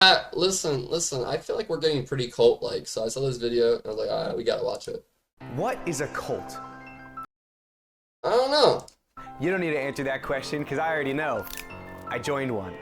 Listen, I feel like we're getting pretty cult-like, so I saw this video, and I was like, alright, we gotta watch it. What is a cult? I don't know. You don't need to answer that question, because I already know. I joined one.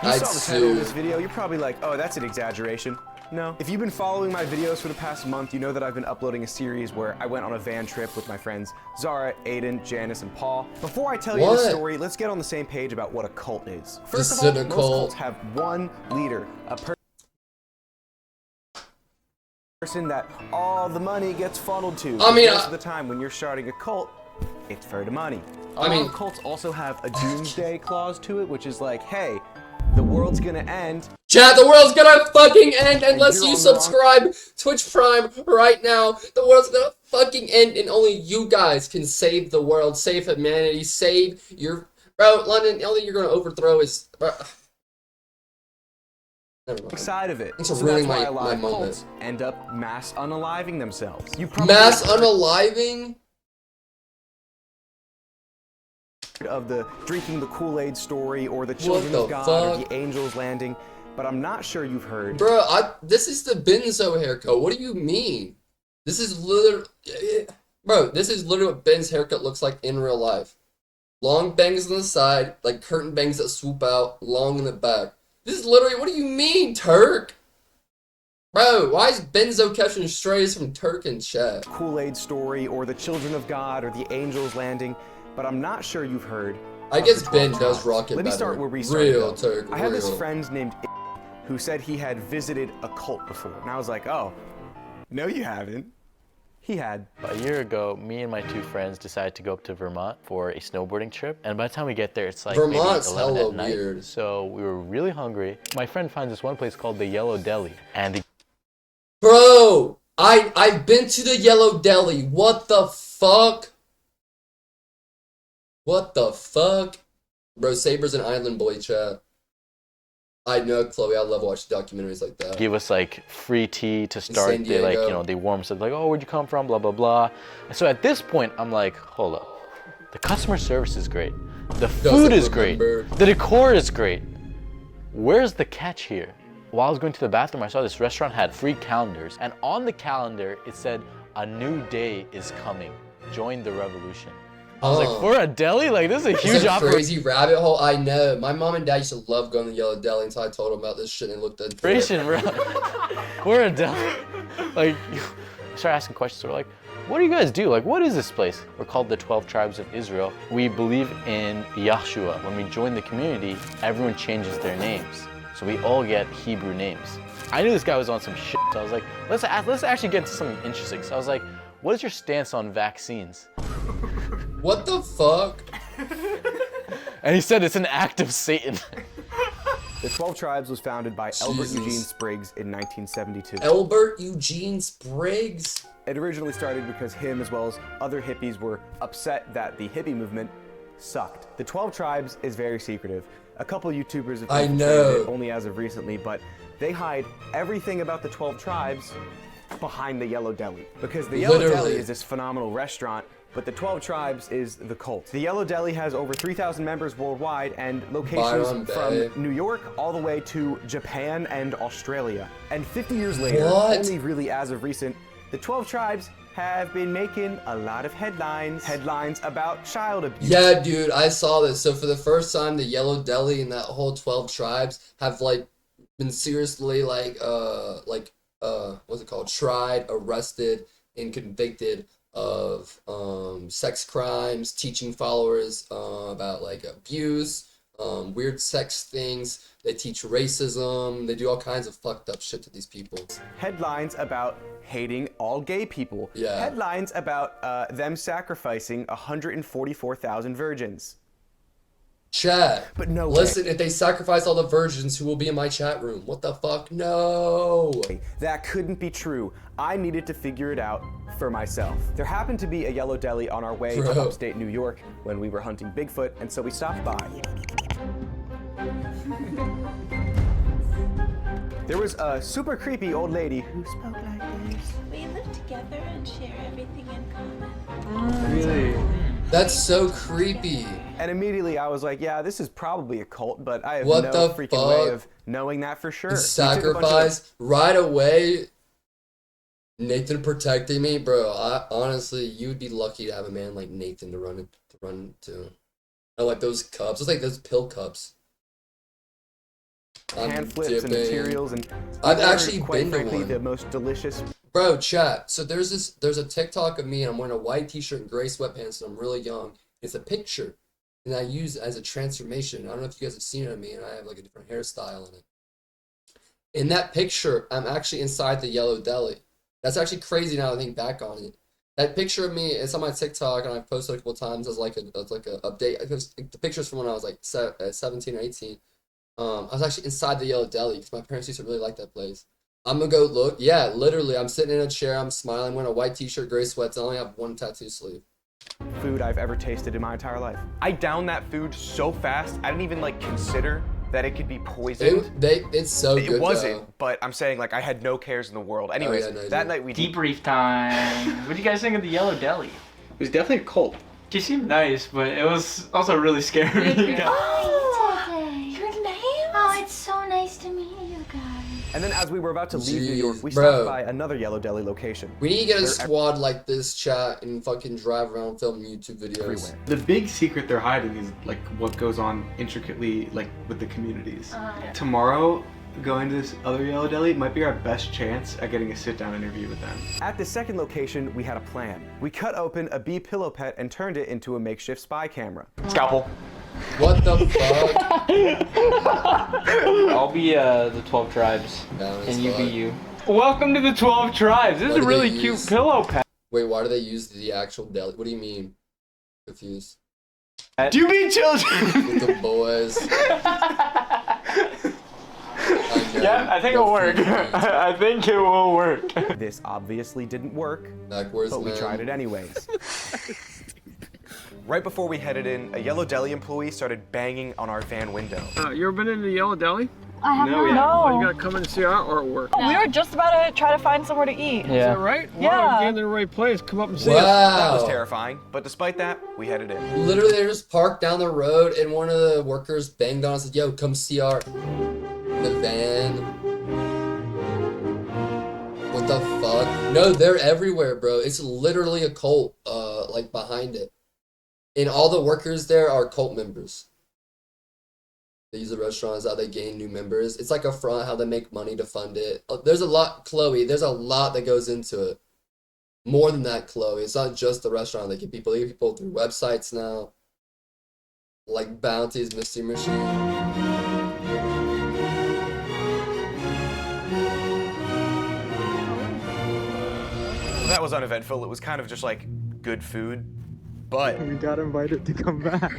You saw the title of this video, you're probably like, oh, that's an exaggeration. No. If you've been following my videos for the past month, you know that I've been uploading a series where I went on a van trip with my friends Zara, Aiden, Janice, and Paul. Before I tell you the story, let's get on the same page about what a cult is. First of all, most cults have one leader, a person that all the money gets funneled to. I mean, most of the time when you're starting a cult, it's for the money. A lot of cults also have a doomsday clause to it, which is like, hey, the world's gonna end. Chat, the world's gonna fucking end unless you subscribe Twitch Prime right now. The world's gonna fucking end and only you guys can save the world, save humanity, save your... Bro, London, the only thing you're gonna overthrow is... Never mind. Side of it. So that's why a lot of cults end up mass unaliving themselves. You probably mass unaliving? Of the drinking the Kool-Aid story or the children of God or the angels landing, but I'm not sure you've heard. Bro, this is the Benzo haircut. What do you mean? This is literally... Bro, this is literally what Ben's haircut looks like in real life. Long bangs on the side, like curtain bangs that swoop out, long in the back. This is literally... What do you mean, Turk? Bro, why is Benzo catching strays from Turk and chat? Kool-Aid story or the children of God or the angels landing, but I'm not sure you've heard. I guess Ben does rock it. Let me start where we started. Real Turk. I had this friend named who said he had visited a cult before, and I was like, oh, no, you haven't. He had. A year ago, me and my two friends decided to go up to Vermont for a snowboarding trip, and by the time we get there, it's like Vermont's maybe 11 at night. Weird. So we were really hungry. My friend finds this one place called the Yellow Deli, and Bro, I've been to the Yellow Deli. What the fuck? What the fuck? Bro, Saber's an island boy, chat. I know, Chloe, I love watching documentaries like that. Give us like free tea to start. They like, you know, they warm us up like, oh, where'd you come from? Blah, blah, blah. And so at this point, I'm like, hold up. The customer service is great. The food is great. The decor is great. Where's the catch here? While I was going to the bathroom, I saw this restaurant had free calendars. And on the calendar, it said, a new day is coming. Join the revolution. I was like, for a deli? Like, this is a huge operation. Crazy rabbit hole. I know. My mom and dad used to love going to the Yellow Deli until I told them about this shit and looked at it. Bro. We're a deli. Like, you start asking questions. We're like, what do you guys do? Like, what is this place? We're called the 12 Tribes of Israel. We believe in Yahshua. When we join the community, everyone changes their names. So we all get Hebrew names. I knew this guy was on some shit. So I was like, let's actually get into something interesting. So I was like, what is your stance on vaccines? What the fuck? And he said it's an act of Satan. The 12 Tribes was founded by Albert Eugene Spriggs in 1972. Albert Eugene Spriggs? It originally started because him, as well as other hippies, were upset that the hippie movement sucked. The 12 Tribes is very secretive. A couple YouTubers have it only as of recently, but they hide everything about the 12 Tribes behind the Yellow Deli. Because the Yellow Deli is this phenomenal restaurant, but the 12 Tribes is the cult. The Yellow Deli has over 3,000 members worldwide and locations from New York all the way to Japan and Australia. And 50 years later, only really as of recent, the 12 Tribes have been making a lot of headlines about child abuse. Yeah, dude, I saw this. So for the first time, the Yellow Deli and that whole 12 Tribes have like been seriously what's it called? Tried, arrested, and convicted of sex crimes, teaching followers about like abuse, weird sex things. They teach racism. They do all kinds of fucked up shit to these people. Headlines about hating all gay people. Yeah. Headlines about them sacrificing 144,000 virgins. Chat. But no Listen, if they sacrifice all the virgins, who will be in my chat room? What the fuck? No. That couldn't be true. I needed to figure it out for myself. There happened to be a Yellow Deli on our way to upstate New York when we were hunting Bigfoot, and so we stopped by. There was a super creepy old lady who spoke like this. We live together and share everything in common. Really? That's so creepy. And immediately I was like, yeah, this is probably a cult, but I have What no the freaking way of knowing that for sure. Sacrifice right away. Nathan protecting me, bro. Honestly, you would be lucky to have a man like Nathan to run to. I like those cups. It's like those pill cups. Hand flips and materials, and I've actually quite been frankly to one. the most delicious. Bro, chat. So there's a TikTok of me and I'm wearing a white t-shirt and gray sweatpants and I'm really young. It's a picture. And I use it as a transformation. I don't know if you guys have seen it of me and I have like a different hairstyle in it. In that picture, I'm actually inside the Yellow Deli. That's actually crazy now to think back on it. That picture of me, it's on my TikTok and I've posted it a couple times as like a update. Because the picture's from when I was like 17 or 18. I was actually inside the Yellow Deli because my parents used to really like that place. I'm gonna go look. Yeah, literally, I'm sitting in a chair, I'm smiling, wearing a white t-shirt, gray sweats, I only have one tattoo sleeve. Food I've ever tasted in my entire life. I downed that food so fast, I didn't even like consider that it could be poisoned. It's so good. It wasn't, but I'm saying like I had no cares in the world. Anyways, that night we debrief time. What do you guys think of the Yellow Deli? It was definitely a cult. She seemed nice, but it was also really scary. Oh, it's so nice to meet you guys. And then as we were about to leave New York, we stopped by another Yellow Deli location. We need to get a squad like this, chat, and fucking drive around filming YouTube videos. Everywhere. The big secret they're hiding is like what goes on intricately like with the communities. Tomorrow, going to this other Yellow Deli might be our best chance at getting a sit-down interview with them. At the second location, we had a plan. We cut open a bee pillow pet and turned it into a makeshift spy camera. Scalpel. What the fuck? I'll be the 12 tribes, and you be you. Welcome to the 12 tribes. This is a really cute pillow pet. Wait, why do they use the actual deli? What do you mean? Confused. Do you mean children? With the boys. Yeah, I think it'll work. I think it will work. This obviously didn't work, Backwards, but we tried it anyways. Right before we headed in, a Yellow Deli employee started banging on our van window. You ever been in the Yellow Deli? I have not. No. Oh, you gotta come in and see our artwork. We were just about to try to find somewhere to eat. Is that right? Yeah. Wow, you're in the right place. Come up and see Wow. us. That was terrifying, but despite that, we headed in. Literally, they just parked down the road and one of the workers banged on us and said, yo, come see the van. What the fuck? No, they're everywhere, bro. It's literally a cult, like, behind it. And all the workers there are cult members. They use the restaurant as how they gain new members. It's like a front, how they make money to fund it. There's a lot, Chloe, there's a lot that goes into it. More than that, Chloe. It's not just the restaurant. They get people through websites now. Like Bounty's Mystery Machine. That was uneventful. It was kind of just like good food, but We got invited to come back.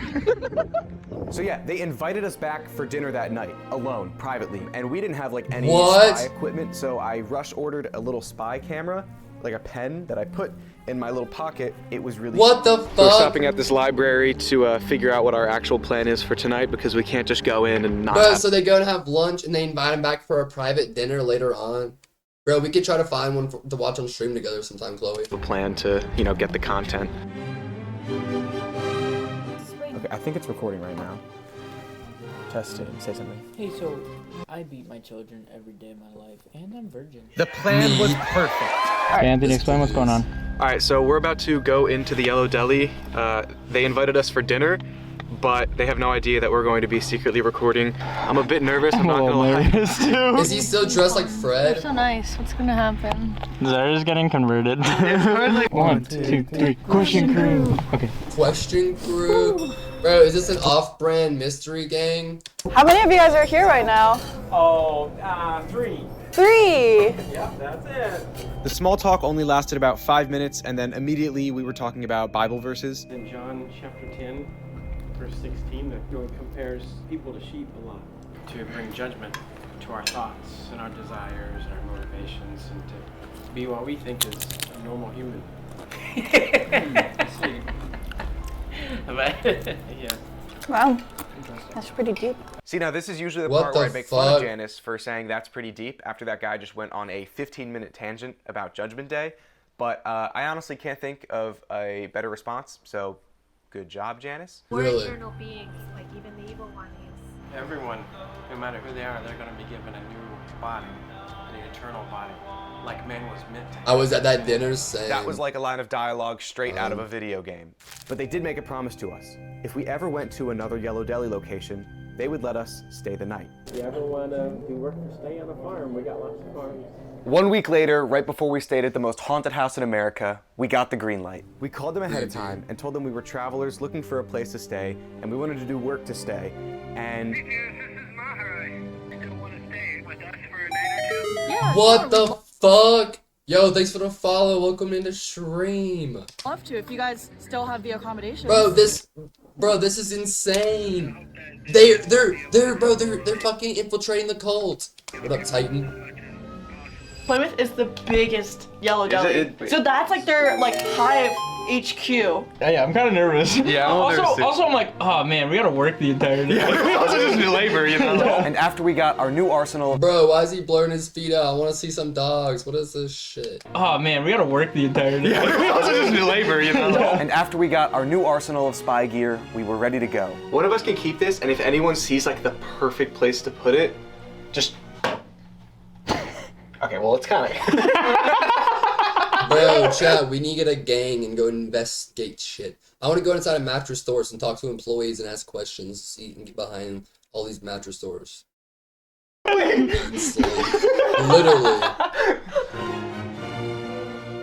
so yeah, they invited us back for dinner that night, alone, privately, and we didn't have like any What? spy equipment, so I rush ordered a little spy camera, like a pen that I put in my little pocket. It was really What the fuck? We're stopping at this library to figure out what our actual plan is for tonight because we can't just go in and not. Bro, so they go and have lunch and they invite him back for a private dinner later on. Bro, we could try to find one to watch on stream together sometime, Chloe. a plan to, get the content. Okay, I think it's recording right now. Testing, say something. Hey, so I beat my children every day of my life, and I'm virgin. The plan was perfect. Hey, Anthony, explain what's going on. All right, so we're about to go into the Yellow Deli. They invited us for dinner, but they have no idea that we're going to be secretly recording. I'm a bit nervous, I'm not gonna lie. Too. Is he still dressed like Fred? So nice. What's gonna happen? Zara's getting converted. 1, 2, 3. Question crew. Okay. Question crew? Bro, is this an off-brand mystery gang? How many of you guys are here right now? Oh, 3. 3! Yep, that's it. The small talk only lasted about 5 minutes, and then immediately we were talking about Bible verses. In John chapter 10, verse 16, that compares people to sheep a lot. To bring judgment to our thoughts and our desires and our motivations, and to be what we think is a normal human. Yeah. Wow, that's pretty deep. See, now this is usually the What part the where I make fun of fuck? Janice for saying that's pretty deep after that guy just went on a 15-minute tangent about Judgment Day. But I honestly can't think of a better response, so Good job, Janice. Really? Eternal beings, like even the evil one is. Everyone, no matter who they are, they're going to be given a new body, an eternal body, like man was meant to have. I was at that dinner saying... That was like a line of dialogue straight out of a video game. But they did make a promise to us. If we ever went to another Yellow Deli location, they would let us stay the night. If you ever want to do work or stay on a farm, we got lots of farms. 1 week later, right before we stayed at the most haunted house in America, we got the green light. We called them ahead of time and told them we were travelers looking for a place to stay, and we wanted to do work to stay, and... Yeah. What the fuck? Yo, thanks for the follow. Welcome in the stream. Love to if you guys still have the accommodations. Bro, this is insane. They're fucking infiltrating the cult. What up, Titan? Plymouth is the biggest Yellow Deli. So that's like their Hive HQ. Yeah, I'm kind of nervous. Yeah, I'm nervous too. Also, I'm like, oh man, we gotta work the entire day. We also just do labor, you know. And after we got our new arsenal... Bro, why is he blurring his feet out? I want to see some dogs. What is this shit? Oh man, we gotta work the entire day. We also just do labor, you know. And after we got our new arsenal of spy gear, we were ready to go. One of us can keep this, and if anyone sees like the perfect place to put it, just... Okay, well, it's kind of... Bro, chat, we need to get a gang and go investigate shit. I want to go inside a mattress stores and talk to employees and ask questions, see and get behind all these mattress stores. Literally.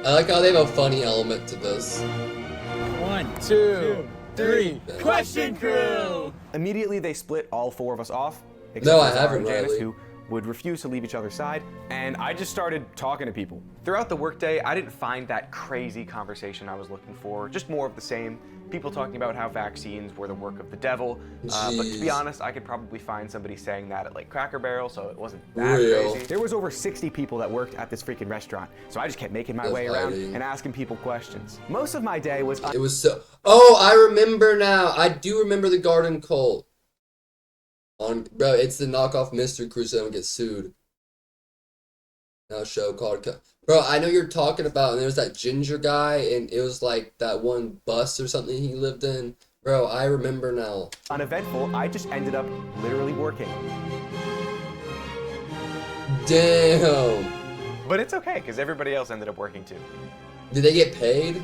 I like how they have a funny element to this. 1, 2, 3, question crew! Immediately, they split all 4 of us off. No, I for Zara haven't and Janice, really. who would refuse to leave each other's side, and I just started talking to people. Throughout the workday, I didn't find that crazy conversation I was looking for, just more of the same. People talking about how vaccines were the work of the devil, but to be honest, I could probably find somebody saying that at Cracker Barrel, so it wasn't that crazy. There was over 60 people that worked at this freaking restaurant, so I just kept making my way around and asking people questions. Most of my day was... It was so... Oh, I remember now. I do remember the Garden Cult. Bro, it's the knockoff Mystery Crew so they don't get sued. Now show called... Bro, I know you're talking about, and there was that ginger guy, and it was like that one bus or something he lived in. Bro, I remember now. Uneventful, I just ended up literally working. Damn. But it's okay, because everybody else ended up working too. Did they get paid?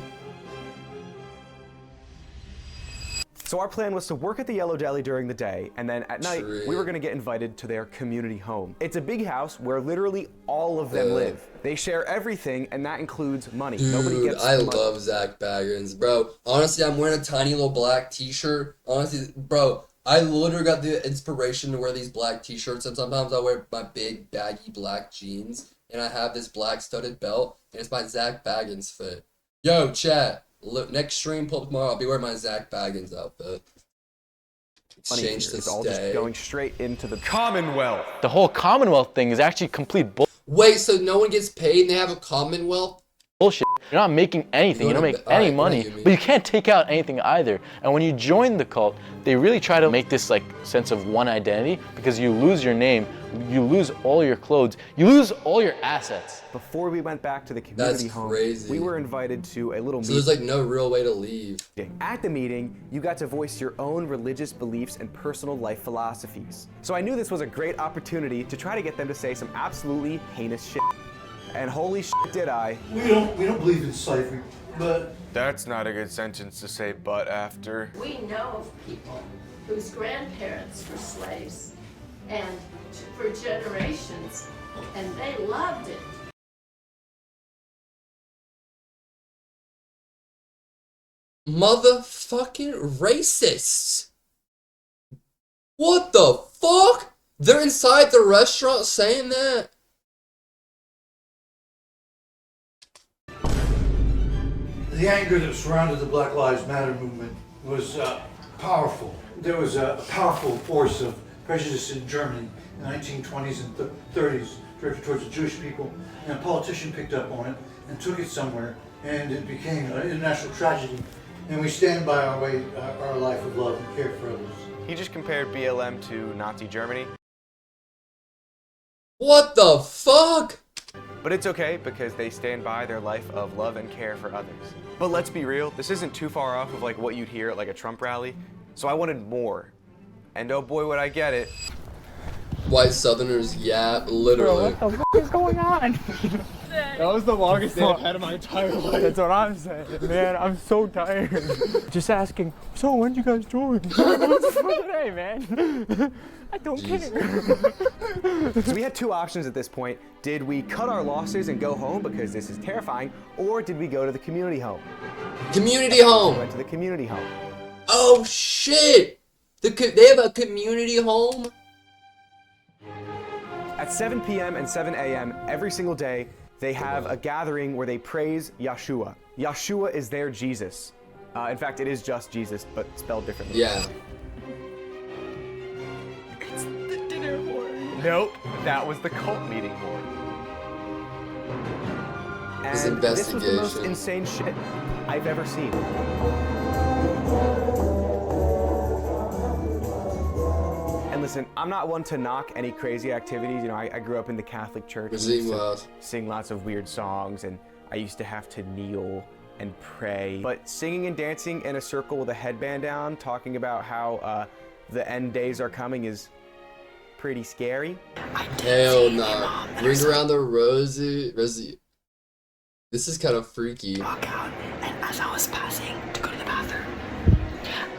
So our plan was to work at the Yellow Deli during the day, and then at night, we were gonna get invited to their community home. It's a big house where literally all of them live. They share everything, and that includes money. Dude, nobody gets I money. love Zach Baggins, bro. Honestly, I'm wearing a tiny little black t-shirt. Honestly, bro, I literally got the inspiration to wear these black t-shirts, and sometimes I wear my big, baggy black jeans, and I have this black studded belt, and it's my Zach Baggins fit. Yo, chat. Next stream pull up tomorrow, I'll be wearing my Zach Baggins outfit. Exchange It's all just going straight into the Commonwealth. The whole Commonwealth thing is actually complete bull. Wait, so no one gets paid and they have a Commonwealth? Bullshit. You're not making anything. You don't make any money, but you can't take out anything either. And when you join the cult, they really try to make this sense of one identity, because you lose your name, you lose all your clothes, you lose all your assets. Before we went back to the community home, we were invited to a little meeting. So there's no real way to leave. At the meeting, you got to voice your own religious beliefs and personal life philosophies. So I knew this was a great opportunity to try to get them to say some absolutely heinous shit. And holy shit did I. We don't believe in slavery, but... That's not a good sentence to say but after. We know of people whose grandparents were slaves, and for generations, and they loved it. Motherfucking racists. What the fuck? They're inside the restaurant saying that? The anger that surrounded the Black Lives Matter movement was powerful. There was a powerful force of prejudice in Germany in the 1920s and 30s directed towards the Jewish people, and a politician picked up on it and took it somewhere, and it became an international tragedy. And we stand by our life of love and care for others. He just compared BLM to Nazi Germany. What the fuck? But it's okay because they stand by their life of love and care for others. But let's be real, this isn't too far off of like what you'd hear at like a Trump rally. So I wanted more. And oh boy, would I get it. White Southerners, yeah, literally. Bro, what the f is going on? That was the longest day I've had in my entire life. That's what I'm saying, man. I'm so tired. Just asking, so when'd you guys join? Today, man. I don't care. So we had two options at this point. Did we cut our losses and go home because this is terrifying, or did we go to the community home? Community home! We went to the community home. Oh shit! They have a community home? At 7 p.m. and 7 a.m. every single day, they have a gathering where they praise Yeshua. Yeshua is their Jesus. In fact, it is just Jesus, but spelled differently. Yeah. It's the dinner board. Nope, that was the cult meeting board. This And this was the most investigation. insane shit I've ever seen. And listen, I'm not one to knock any crazy activities. You know, I grew up in the Catholic Church. And used to sing lots of weird songs, and I used to have to kneel and pray. But singing and dancing in a circle with a headband down, talking about how the end days are coming is pretty scary. Hell no. Ring around the rosy. This is kind of freaky. Walk out, and as I was passing to go to the bathroom,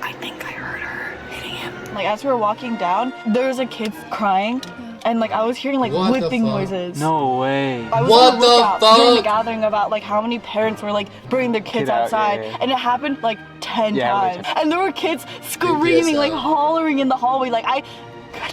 I think I heard her hitting him. Like as we were walking down, there was a kid crying, and like I was hearing like What the whipping fuck? noises. No way. I was What on the lookout the during the fuck? gathering about like how many parents were like bringing their kids Get out, outside, yeah. and it happened like 10 Yeah, times. And there were kids screaming, like out. hollering in the hallway. Like I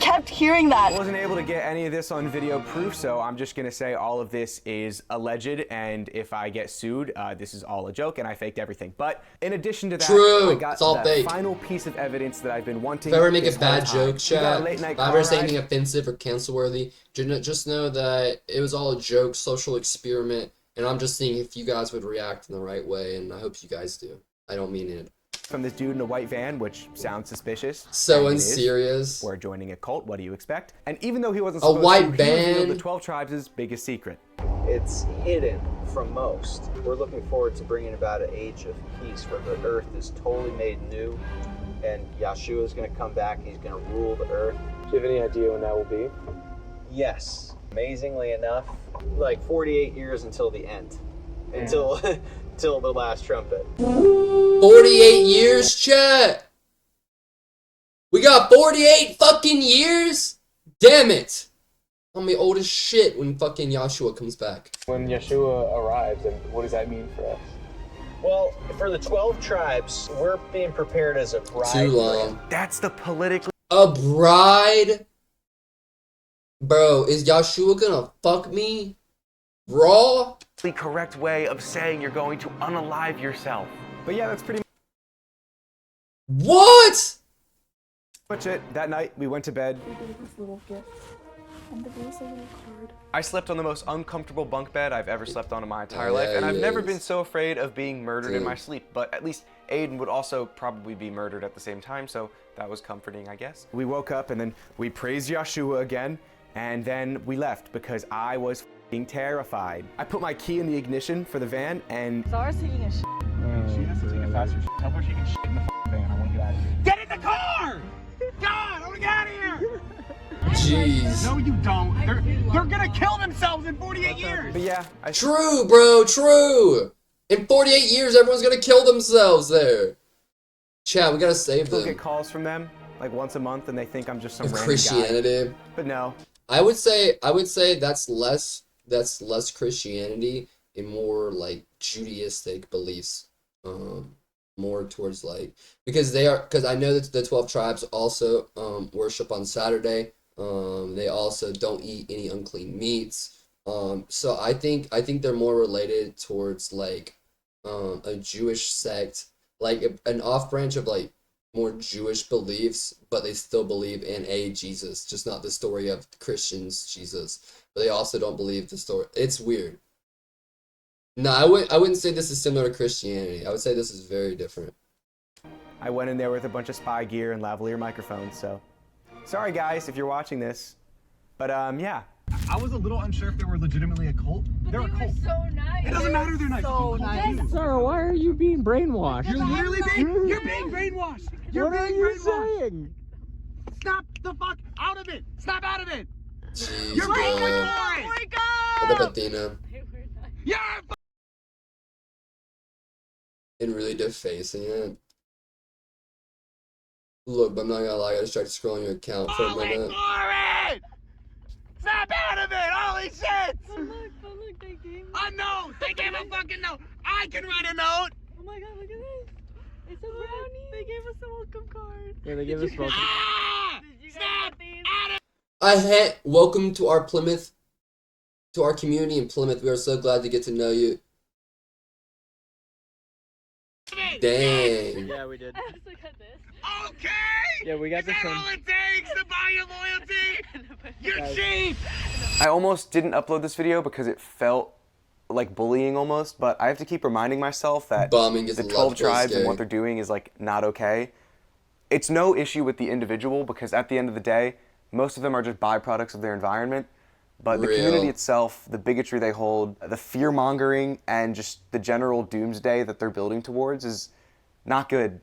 kept hearing that. I wasn't able to get any of this on video proof, so I'm just gonna say all of this is alleged, and if I get sued, this is all a joke and I faked everything. But in addition to that, True, I got it's all the fake. final piece of evidence that I've been wanting. If I ever make a this whole bad time. joke, We got a chat, late night if I car ever say ride. anything offensive or cancel-worthy, just know that it was all a joke, social experiment, and I'm just seeing if you guys would react in the right way, and I hope you guys do. I don't mean it. From this dude in a white van, which sounds suspicious. So and it is. unserious. We're joining a cult, what do you expect? And even though he wasn't A supposed white to, he revealed van? the 12 Tribes' biggest secret. It's hidden from most. We're looking forward to bringing about an age of peace where the earth is totally made new, and Yeshua is going to come back. He's going to rule the earth. Do you have any idea when that will be? Yes, amazingly enough, like 48 years until the end, until till the last trumpet. 48 years, chat! We got 48 fucking years? Damn it! I'm gonna be old as shit when fucking Yahshua comes back. When Yeshua arrives, and what does that mean for us? Well, for the 12 tribes, we're being prepared as a bride. Too long. That's the politically... A bride? Bro, is Yahshua gonna fuck me? Raw? correct way of saying you're going to unalive yourself. But yeah, that's pretty What? much it. That night, we went to bed. I slept on the most uncomfortable bunk bed I've ever slept on in my entire life, and I've never been so afraid of being murdered in my sleep. But at least Aiden would also probably be murdered at the same time, so that was comforting, I guess. We woke up and then we praised Yeshua again, and then we left because I was f***ing terrified. I put my key in the ignition for the van, and Zara's taking a shit. She has to take a faster shit. Tell her she can shit in the van. I want to get out of here. Get in the car! God, I want to get out of here! Jeez. No, you don't. They're gonna kill themselves in 48 years. But yeah, True, bro, true. In 48 years, everyone's gonna kill themselves there. Chat, we gotta save still them. get calls from them like once a month, and they think I'm just some Of random Christianity. guy. But no. I would say that's less Christianity and more like Judaistic beliefs. More towards like because I know that the 12 tribes also worship on Saturday. They also don't eat any unclean meats. So I think they're more related towards like a Jewish sect, like an off branch of like more Jewish beliefs, but they still believe in a Jesus, just not the story of Christians Jesus. But they also don't believe the story. It's weird. No, I wouldn't say this is similar to Christianity. I would say this is very different. I went in there with a bunch of spy gear and lavalier microphones, so sorry guys if you're watching this. But yeah, I was a little unsure if they were legitimately a cult. They're a cult. So nice. It doesn't matter they're nice. So nice. Sir, why are you being brainwashed? You're literally you're being brainwashed. You're what being are you brainwashed. saying? Snap the fuck out of it. Snap out of it. Jeez, You're being bro. ignored. What up, Athena? You're And really defacing it. Look, but I'm not gonna lie, I just tried scrolling your account for a minute. it. Snap out of it. Holy shit. Look, they gave me. A note. They gave a fucking note. I can write a note. Oh my god, look at this. It's a brownie. They gave us a welcome card. Yeah, they gave us welcome. Snap out of Welcome to our Plymouth, to our community in Plymouth. We are so glad to get to know you. Dang. Yeah, we did. Look at this. Okay. Yeah, we got Is this that one. all it takes to buy your loyalty? You're Guys. cheap. I almost didn't upload this video because it felt like bullying almost, but I have to keep reminding myself that Bombing is the a 12 lot tribes scary. and what they're doing is like not okay. It's no issue with the individual because at the end of the day, most of them are just byproducts of their environment. But the community itself, the bigotry they hold, the fear-mongering, and just the general doomsday that they're building towards is not good.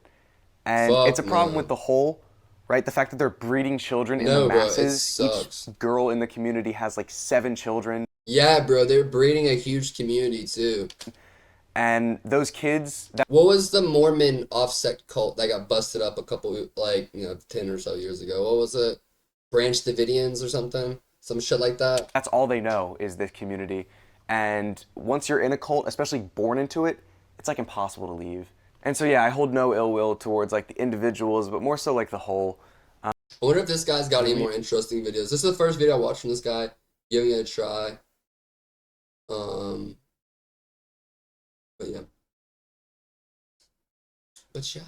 And it's a problem with the whole, right? The fact that they're breeding children in the masses. Bro, it sucks. Each girl in the community has like 7 children. Yeah, bro, they're breeding a huge community too. And those kids... What was the Mormon offset cult that got busted up a couple, 10 or so years ago? What was it? Branch Davidians or something? Some shit like that? That's all they know is this community. And once you're in a cult, especially born into it, it's like impossible to leave. And so yeah, I hold no ill will towards like the individuals, but more so like the whole. I wonder if this guy's got any more interesting videos. This is the first video I watched from this guy, giving it a try. But yeah.